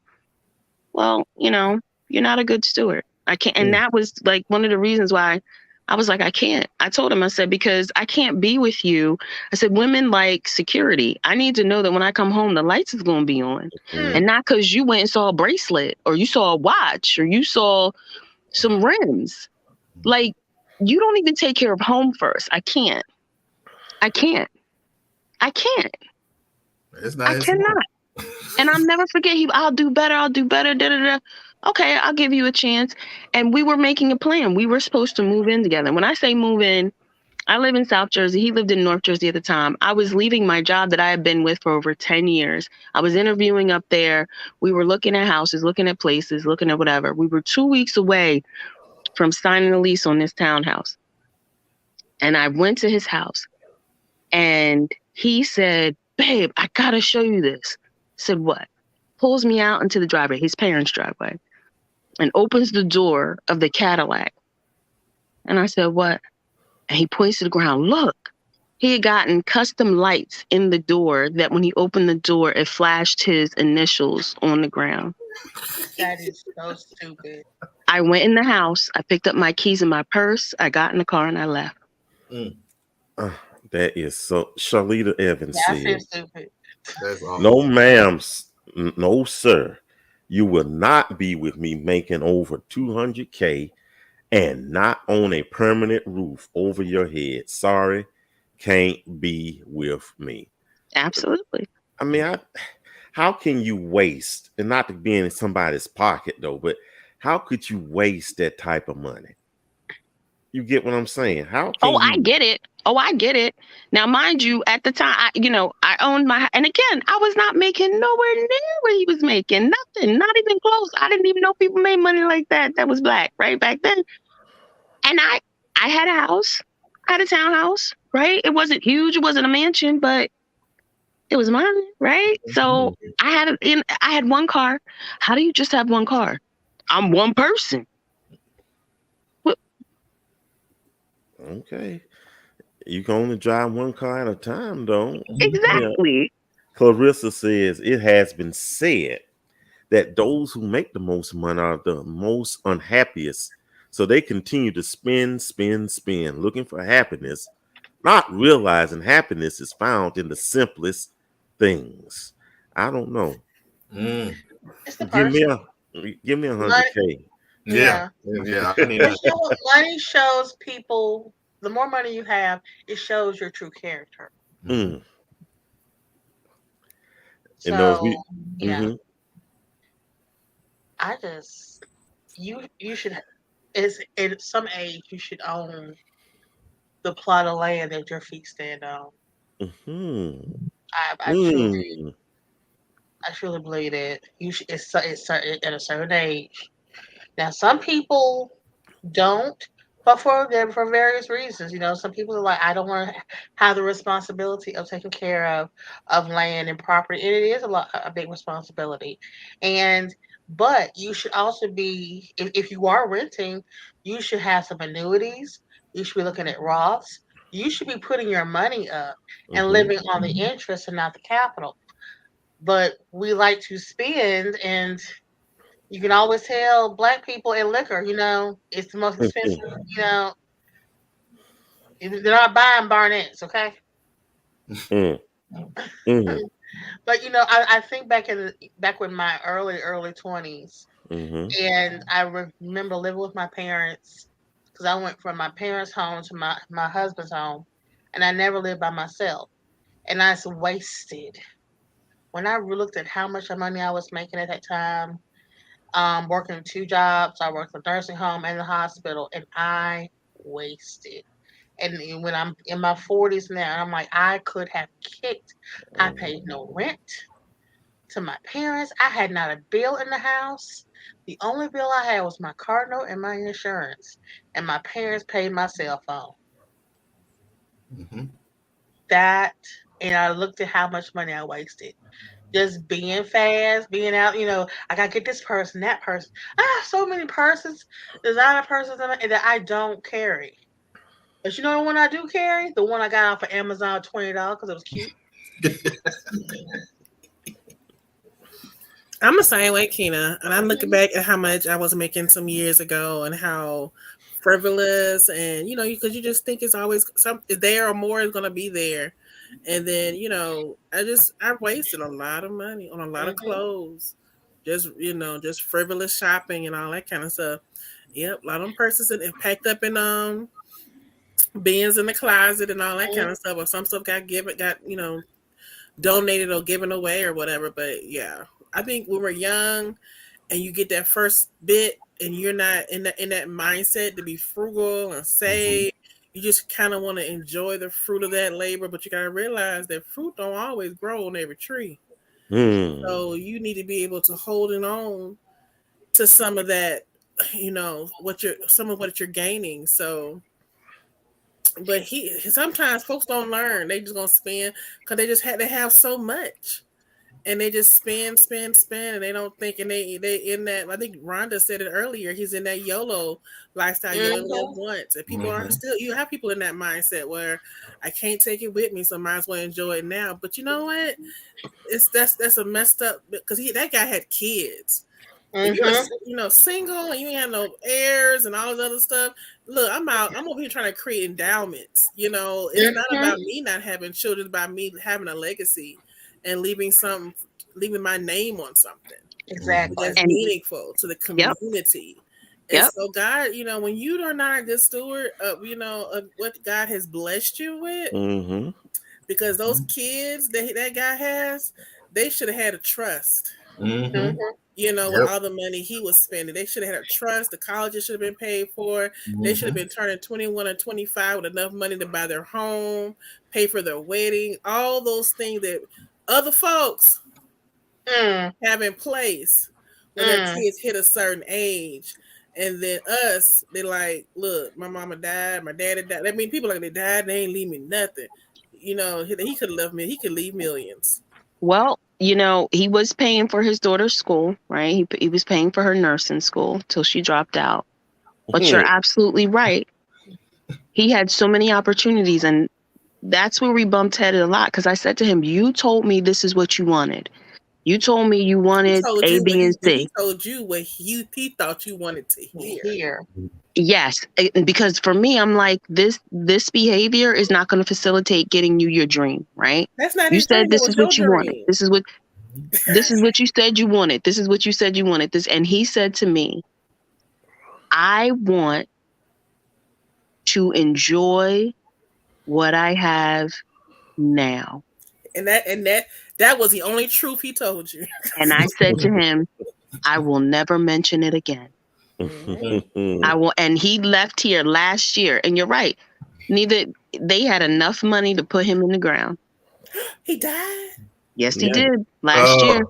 S6: Well, you're not a good steward. I can't. And that was like one of the reasons why I was like, I can't. I told him, I said, because I can't be with you. I said, women like security. I need to know that when I come home, the lights is going to be on. And not because you went and saw a bracelet or you saw a watch or you saw some rims. Like, you don't even take care of home first. I can't.
S4: It's not
S6: I cannot. And I'll never forget, I'll do better. Da, da, da. Okay, I'll give you a chance. And we were making a plan. We were supposed to move in together. When I say move in, I live in South Jersey. He lived in North Jersey at the time. I was leaving my job that I had been with for over 10 years. I was interviewing up there. We were looking at houses, looking at places, looking at whatever. We were 2 weeks away from signing a lease on this townhouse. And I went to his house and he said, babe, I got to show you this. I said, what? Pulls me out into the driveway, his parents' driveway, and opens the door of the Cadillac. And I said, what? And he points to the ground. Look, he had gotten custom lights in the door that when he opened the door, it flashed his initials on the ground.
S2: That is so stupid.
S6: I went in the house. I picked up my keys and my purse. I got in the car and I left.
S1: That is so. Charlita Evans said,
S2: stupid.
S4: That's awesome.
S1: No, ma'am. No, sir. You will not be with me making over $200K and not on a permanent roof over your head. Sorry, can't be with me.
S6: Absolutely.
S1: I mean, how can you waste, and not to be in somebody's pocket though, but how could you waste that type of money? You get what I'm saying?
S6: I get it. I get it. Now, mind you, at the time, I owned and again, I was not making nowhere near what he was making. Nothing, not even close. I didn't even know people made money like that. That was black, right? Back then. And I had a house. I had a townhouse, right? It wasn't huge. It wasn't a mansion, but it was mine, right? So I had one car. How do you just have one car? I'm one person.
S1: Okay. You can only drive one car at a time, though.
S6: Exactly.
S1: Yeah. Clarissa says, it has been said that those who make the most money are the most unhappiest. So they continue to spend, looking for happiness, not realizing happiness is found in the simplest things. I don't know. Give me a 100K.
S4: Yeah.
S2: Money shows people. The more money you have, it shows your true character. So, I just you should. At some age you should own the plot of land that your feet stand on. I truly believe that you should. It's at a certain age. Now, some people don't, But for various reasons, some people are like, I don't want to have the responsibility of taking care of land and property, and it is a big responsibility. But you should also be, if you are renting, you should have some annuities. You should be looking at Roths. You should be putting your money up and living on the interest and not the capital. But we like to spend, and you can always tell Black people in liquor, it's the most expensive, they're not buying Barnett's, okay? But I think back when my early 20s, and I remember living with my parents, because I went from my parents' home to my husband's home, and I never lived by myself, and I was wasted. When I looked at how much money I was making at that time, working 2 jobs, I worked in a nursing home and the hospital, and I wasted. And when I'm in my 40s now, I'm like, I could have kicked. I paid no rent to my parents. I had not a bill in the house. The only bill I had was my car note and my insurance. And my parents paid my cell phone. And I looked at how much money I wasted. Just being fast, being out, I gotta get this person, that person. I have so many purses, designer purses that I don't carry. But you know the one I do carry? The one I got off of Amazon, $20 because it was cute.
S3: I'm the same way, Keena, and I'm looking back at how much I was making some years ago and how frivolous, and because you just think it's always something there or more is going to be there, and then I wasted a lot of money on a lot of clothes, just frivolous shopping and all that kind of stuff. Yep, a lot of them purses and packed up in bins in the closet and all that kind of stuff, or some stuff got donated or given away or whatever. But yeah, I think when we're young and you get that first bit and you're not in that mindset to be frugal and save, you just kind of want to enjoy the fruit of that labor, but you got to realize that fruit don't always grow on every tree. So you need to be able to hold on to some of that, some of what you're gaining. So, but sometimes folks don't learn. They just gonna spend because they have so much, and they just spend, and they don't think, and they in that. I think Rhonda said it earlier. He's in that YOLO lifestyle. You only live once, and people are still. You have people in that mindset where I can't take it with me, so I might as well enjoy it now. But you know what? That's a messed up because that guy had kids. If you're single and you ain't have no heirs and all this other stuff, look, I'm over here trying to create endowments. It's not about me not having children, it's about me having a legacy and leaving my name on something.
S2: Exactly.
S3: That's meaningful to the community. And so God, when you are not a good steward of what God has blessed you with, because those kids that guy has, they should have had a trust. With all the money he was spending. They should have had a trust. The colleges should have been paid for. They should have been turning 21 or 25 with enough money to buy their home, pay for their wedding, all those things that other folks have in place when their kids hit a certain age. And then us, they like, look, my mama died, my daddy died. I mean, people like they died, they ain't leave me nothing. He could have left me. He could leave millions.
S6: Well, he was paying for his daughter's school, right? He was paying for her nursing school till she dropped out. But you're absolutely right. He had so many opportunities, and that's where we bumped headed a lot. Because I said to him, you told me this is what you wanted. You told me you wanted A, B, and C.
S3: He told you what he thought you wanted to hear.
S6: Yes, because for me, I'm like, this behavior is not going to facilitate getting you your dream, right?
S3: That's not.
S6: You said this is what you wanted. This is what you said you wanted. This is what you said you wanted. This, and he said to me, I want to enjoy what I have now.
S3: And that was the only truth he told you.
S6: And I said to him, I will never mention it again. I will. And he left here last year. And you're right. They had enough money to put him in the ground.
S3: He died?
S6: Yes, he did. Last year.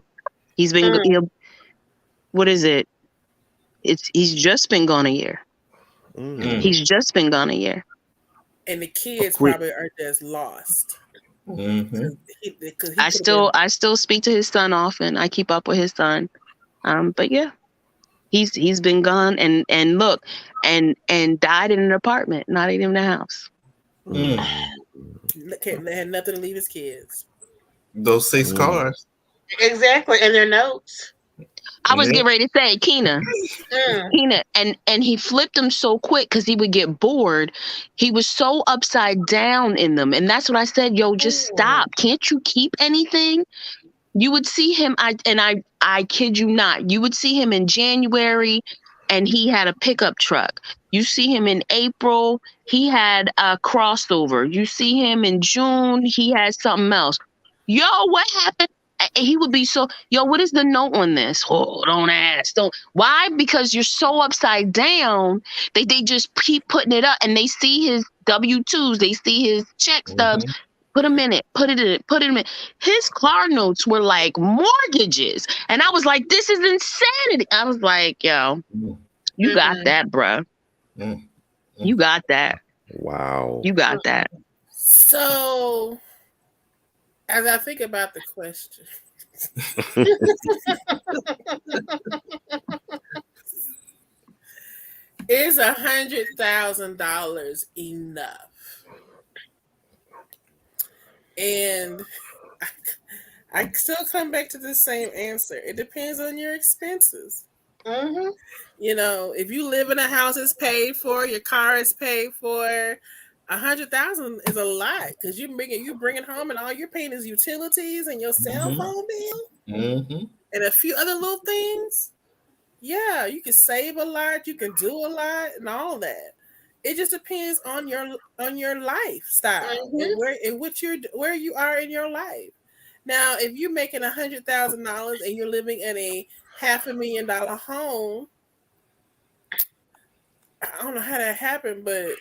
S6: He's been, what is it? He's just been gone a year. He's just been gone a year.
S3: And the kids probably are just lost.
S6: I still speak to his son often. I keep up with his son. But yeah, he's been gone and died in an apartment, not even in a house.
S3: They had nothing to leave his kids.
S4: Those 6 cars.
S2: Exactly, and their notes.
S6: I was getting ready to say, Keena, and he flipped them so quick because he would get bored. He was so upside down in them, and that's what I said. Yo, just stop! Can't you keep anything? You would see him. I kid you not. You would see him in January, and he had a pickup truck. You see him in April, he had a crossover. You see him in June, he had something else. Yo, what happened? He would be so, yo, what is the note on this? Oh, don't ask. Don't. Why? Because you're so upside down. They just keep putting it up, and they see his W-2s. They see his check stubs. Put him in it. Put it in it. Put him in. His car notes were like mortgages. And I was like, this is insanity. I was like, yo, you got that, bruh. You got that.
S1: Wow.
S6: You got that.
S3: So, as I think about the question, is $100,000 enough? And I still come back to the same answer. It depends on your expenses. You know, if you live in a house that's paid for, your car is paid for, $100,000 is a lot because you bring it home and all you're paying is utilities and your cell phone bill and a few other little things. Yeah, you can save a lot, you can do a lot, and all that. It just depends on your lifestyle and where you are in your life. Now, if you're making $100,000 and you're living in a $500,000 home, I don't know how that happened, but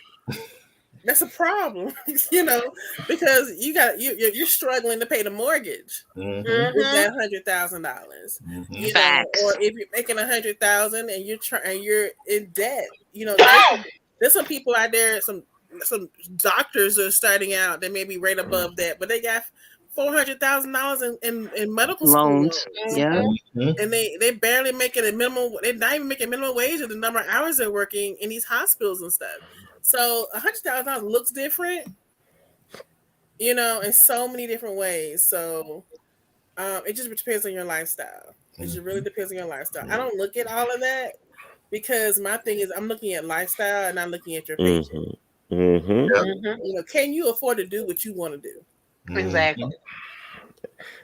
S3: that's a problem, you know, because you're struggling to pay the mortgage with that $100,000. You know, or if you're making $100,000 and you're in debt, you know, there's some people out there, some doctors are starting out that may be right above that, but they got $400,000 in medical
S6: loans. Yeah,
S3: and they barely making a minimum. They're not even making minimum wage of the number of hours they're working in these hospitals and stuff. So $100,000 looks different, you know, in so many different ways. So it just depends on your lifestyle. It just really depends on your lifestyle. I don't look at all of that because my thing is I'm looking at lifestyle and I'm looking at your paycheck. You know, can you afford to do what you want to do?
S2: Exactly.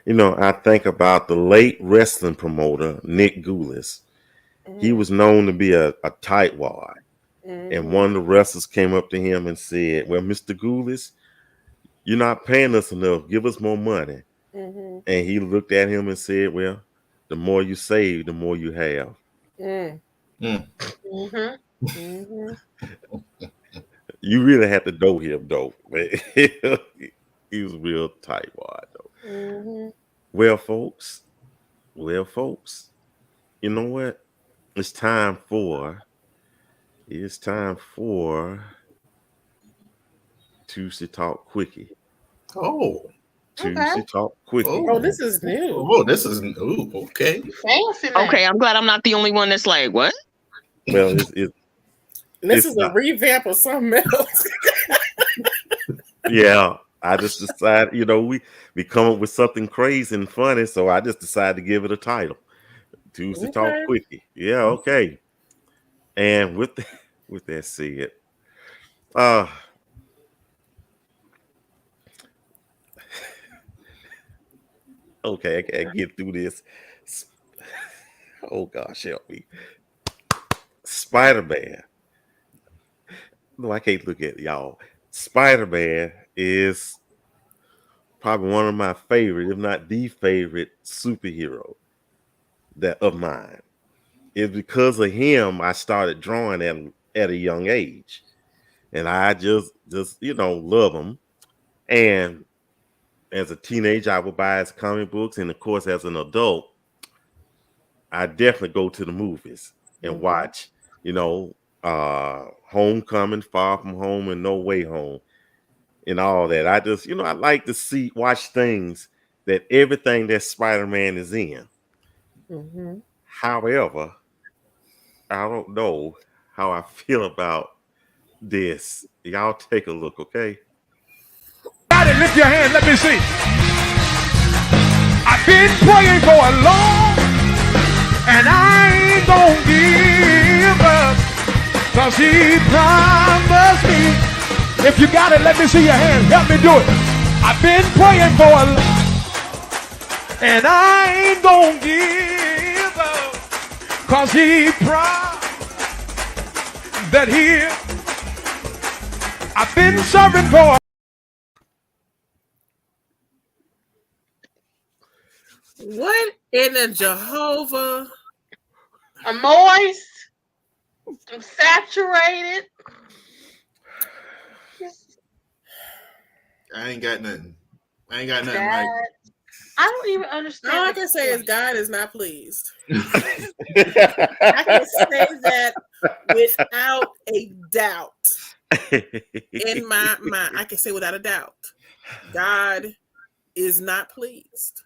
S1: You know, I think about the late wrestling promoter, Nick Goulis. He was known to be a tightwad. And one of the wrestlers came up to him and said, well, Mr. Goulis, you're not paying us enough. Give us more money. And he looked at him and said, well, the more you save, the more you have. You really had to know him, though. He was a real tightwad, though. Well, folks, you know what? It's time for Tuesday Talk Quickie. Tuesday Talk Quickie.
S3: Oh, this is new.
S4: Oh, this is new. Okay.
S2: Fancy.
S6: Okay, I'm glad I'm not the only one that's like, what?
S1: Well,
S3: this is a revamp of something else.
S1: Yeah, I just decided, you know, we come up with something crazy and funny, so I just decided to give it a title. Tuesday Talk Quickie. Yeah, okay. And with that said, okay, I can't get through this. Oh gosh, help me. Spider-Man. No, I can't look at y'all. Spider-Man is probably one of my favorite, if not the favorite superhero of mine. It's because of him I started drawing at a young age. And I just you know, love him. And as a teenager, I would buy his comic books. And of course, as an adult, I definitely go to the movies and watch, you know, Homecoming, Far From Home, and No Way Home, and all that. I just, I like to watch things that everything that Spider-Man is in.
S3: Mm-hmm.
S1: However, I don't know how I feel about this. Y'all take a look, okay?
S12: Everybody lift your hand, let me see. I've been praying for a long, and I ain't gonna give up, 'cause he promised me. If you got it, let me see your hand. Help me do it. I've been praying for a long, and I ain't gonna give up, 'cause he promised that I've been serving for a
S3: What in the Jehovah?
S2: I'm moist. I'm saturated.
S4: I ain't got nothing. Like,
S2: I don't even understand.
S3: All I can say is God is not pleased. I can say that without a doubt. In my mind, I can say without a doubt, God is not pleased.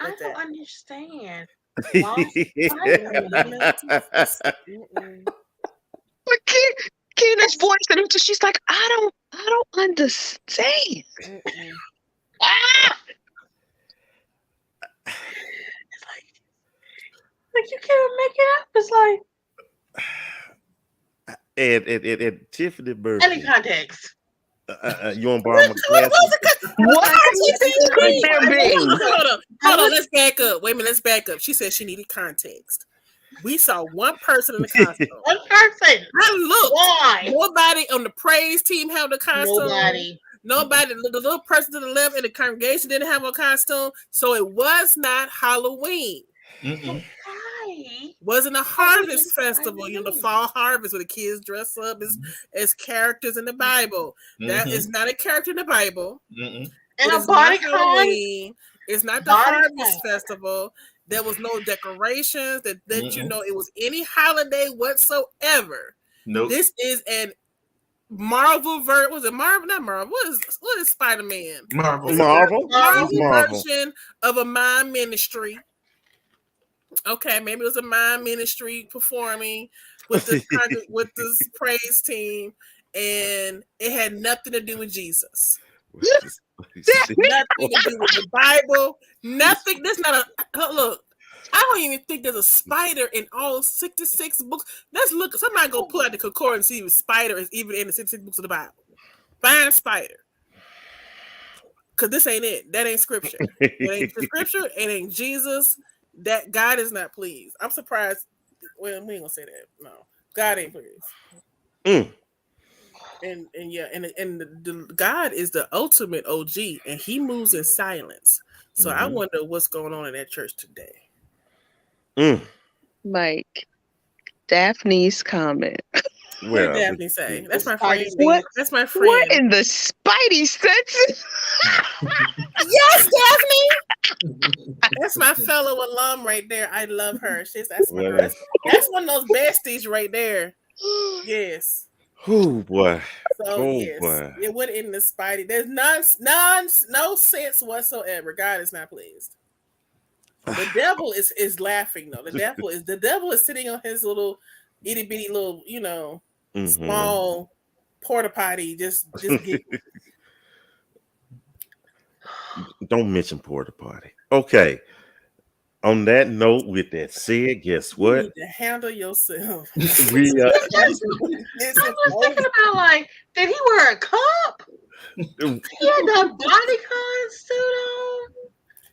S2: I don't understand. But
S6: Keena's voice, and she's like, I don't understand.
S2: It's like you can't make it up. It's like
S1: And Tiffany Burke.
S2: any context.
S1: You want to borrow my glasses?
S6: What?
S3: Hold on, let's back up. Wait a minute, let's back up. She said she needed context. We saw one person in the costume.
S2: One person.
S3: I looked.
S2: Why?
S3: Nobody on the praise team had the costume.
S2: Nobody.
S3: The little person to the left in the congregation didn't have a costume. So it was not Halloween.
S4: Mm-mm.
S3: Wasn't a harvest festival, the fall harvest where the kids dress up as characters in the Bible. That is not a character in the Bible.
S2: And a body
S3: Halloween. It's not the harvest festival. There was no decorations that it was any holiday whatsoever.
S4: Nope.
S3: This is an Marvel version. Was it Marvel? Not Marvel. What is Spider-Man?
S4: Marvel
S3: version of a mime ministry. Okay, maybe it was a mime ministry performing with the with this praise team, and it had nothing to do with Jesus. Nothing to do with the Bible. Nothing. There's not a look. I don't even think there's a spider in all 66 books. Let's look. Somebody go pull out the concordance and see if spider is even in the 66 books of the Bible. Find spider. Because this ain't it. That ain't scripture. It ain't scripture. It ain't Jesus. That God is not pleased. I'm surprised. Well, we ain't gonna say that. No, God ain't pleased. And the God is the ultimate OG, and he moves in silence. So I wonder what's going on in that church today.
S6: Like Daphne's comment.
S3: What did Daphne say? That's my friend. That's my friend.
S6: What in the Spidey senses?
S3: Yes, Daphne. That's my fellow alum right there. I love her. That's one of those besties right there. Yes.
S1: Oh boy.
S3: So boy. It went in the Spidey. There's no sense whatsoever. God is not pleased. The devil is laughing though. The devil is sitting on his little itty bitty little, small porta potty. Just
S1: Don't mention porta potty. Okay. On that note, with that said, guess what?
S3: You need to handle yourself.
S1: We
S2: I was thinking about did he wear a cup? He had that bodycon suit on.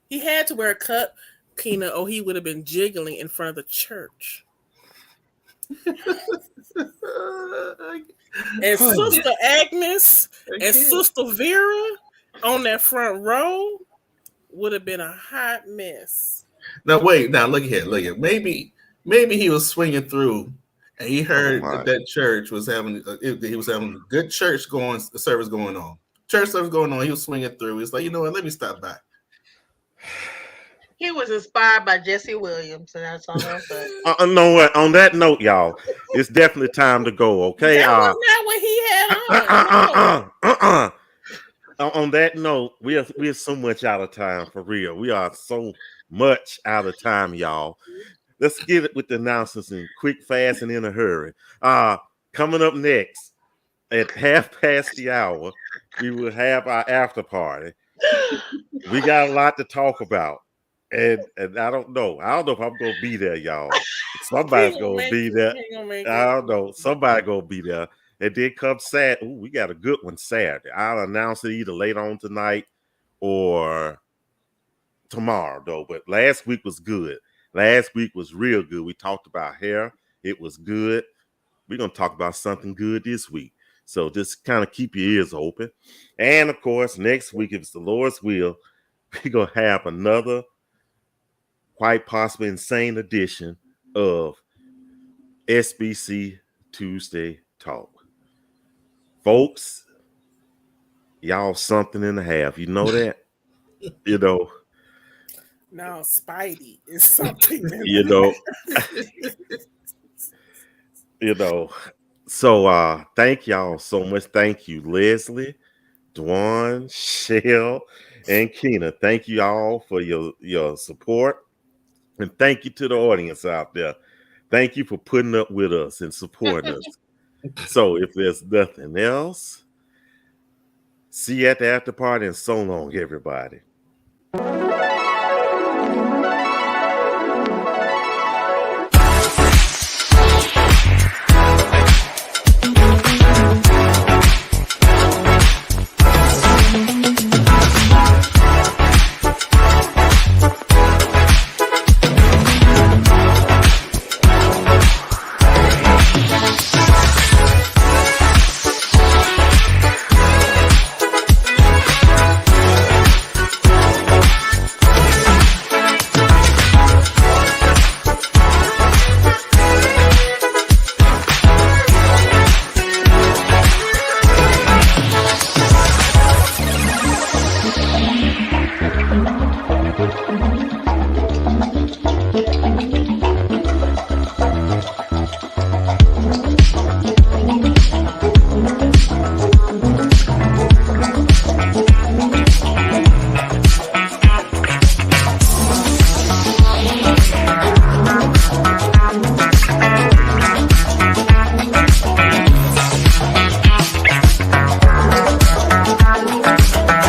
S3: He had to wear a cup, Keena, or he would have been jiggling in front of the church. And Sister Agnes and Sister Vera on that front row would have been a hot mess.
S4: Now wait, look here. Maybe he was swinging through, and he heard that church was having a good service going on. Church service going on. He was swinging through. He's like, you know what? Let me stop by.
S2: He was inspired by Jesse Williams, and that's all I'll say.
S1: No, on that note, y'all, it's definitely time to go. Okay.
S3: That was not what he had on.
S1: On that note, we're so much out of time for real. We are so much out of time, y'all. Let's get it with the announcements in quick, fast, and in a hurry. Coming up next at 1:30, we will have our after party. We got a lot to talk about. And I don't know. I don't know if I'm gonna be there, y'all. Somebody's gonna be there. I don't know. Somebody gonna be there. And then come Saturday. We got a good one Saturday. I'll announce it either later on tonight or tomorrow, though. But last week was good. Last week was real good. We talked about hair. It was good. We're gonna talk about something good this week. So just kind of keep your ears open. And of course, next week, if it's the Lord's will, we're gonna have another quite possibly insane edition of SBC Tuesday Talk. Folks, y'all something and a half. You know that? You know.
S3: No, Spidey is something.
S1: You know. You know. So thank y'all so much. Thank you, Leslie, Dwan, Shell, and Keena. Thank you all for your support. And thank you to the audience out there. Thank you for putting up with us and supporting us. So if there's nothing else, see you at the after party, and so long, everybody.